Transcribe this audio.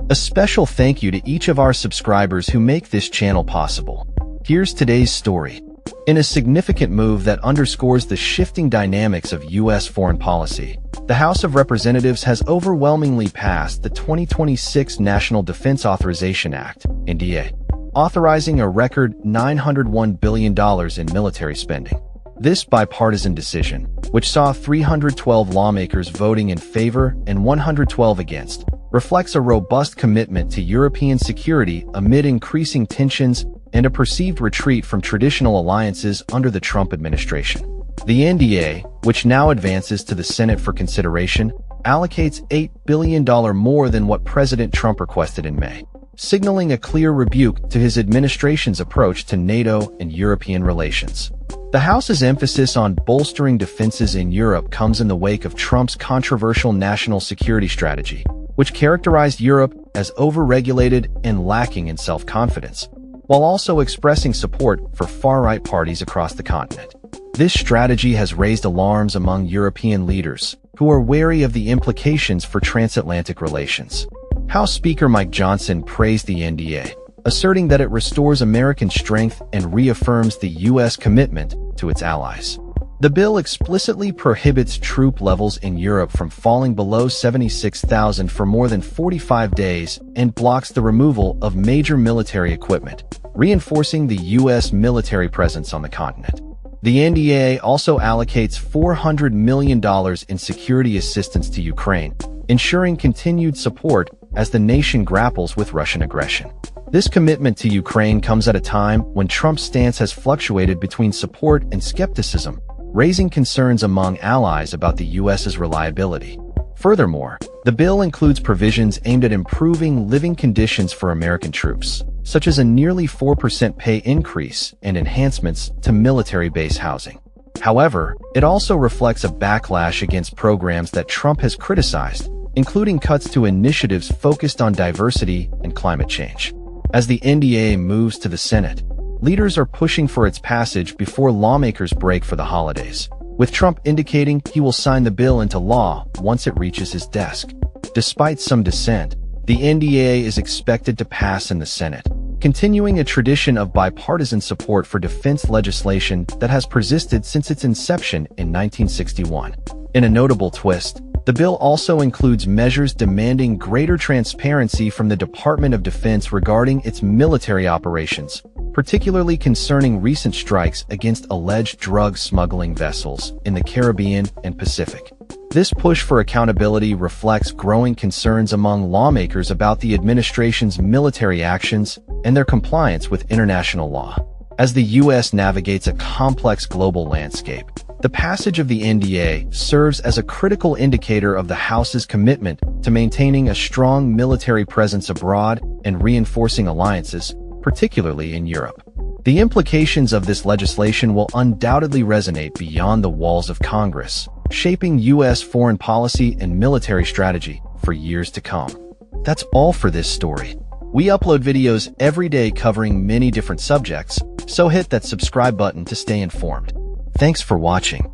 A special thank you to each of our subscribers who make this channel possible. Here's today's story. In a significant move that underscores the shifting dynamics of U.S. foreign policy, the House of Representatives has overwhelmingly passed the 2026 National Defense Authorization Act, NDAA, authorizing a record $901 billion in military spending. This bipartisan decision, which saw 312 lawmakers voting in favor and 112 against, reflects a robust commitment to European security amid increasing tensions and a perceived retreat from traditional alliances under the Trump administration. The NDAA, which now advances to the Senate for consideration, allocates $8 billion more than what President Trump requested in May, signaling a clear rebuke to his administration's approach to NATO and European relations. The House's emphasis on bolstering defenses in Europe comes in the wake of Trump's controversial national security strategy, which characterized Europe as overregulated and lacking in self-confidence, while also expressing support for far-right parties across the continent. This strategy has raised alarms among European leaders, who are wary of the implications for transatlantic relations. House Speaker Mike Johnson praised the NDAA, asserting that it restores American strength and reaffirms the U.S. commitment to its allies. The bill explicitly prohibits troop levels in Europe from falling below 76,000 for more than 45 days and blocks the removal of major military equipment, reinforcing the U.S. military presence on the continent. The NDAA also allocates $400 million in security assistance to Ukraine, ensuring continued support as the nation grapples with Russian aggression. This commitment to Ukraine comes at a time when Trump's stance has fluctuated between support and skepticism, raising concerns among allies about the U.S.'s reliability. Furthermore, the bill includes provisions aimed at improving living conditions for American troops, such as a nearly 4% pay increase and enhancements to military base housing. However, it also reflects a backlash against programs that Trump has criticized, including cuts to initiatives focused on diversity and climate change. As the NDAA moves to the Senate, leaders are pushing for its passage before lawmakers break for the holidays, with Trump indicating he will sign the bill into law once it reaches his desk. Despite some dissent, the NDAA is expected to pass in the Senate, continuing a tradition of bipartisan support for defense legislation that has persisted since its inception in 1961. In a notable twist, the bill also includes measures demanding greater transparency from the Department of Defense regarding its military operations, particularly concerning recent strikes against alleged drug smuggling vessels in the Caribbean and Pacific. This push for accountability reflects growing concerns among lawmakers about the administration's military actions and their compliance with international law. As the U.S. navigates a complex global landscape, the passage of the NDAA serves as a critical indicator of the House's commitment to maintaining a strong military presence abroad and reinforcing alliances, particularly in Europe. The implications of this legislation will undoubtedly resonate beyond the walls of Congress, shaping U.S. foreign policy and military strategy for years to come. That's all for this story. We upload videos every day covering many different subjects, so hit that subscribe button to stay informed. Thanks for watching.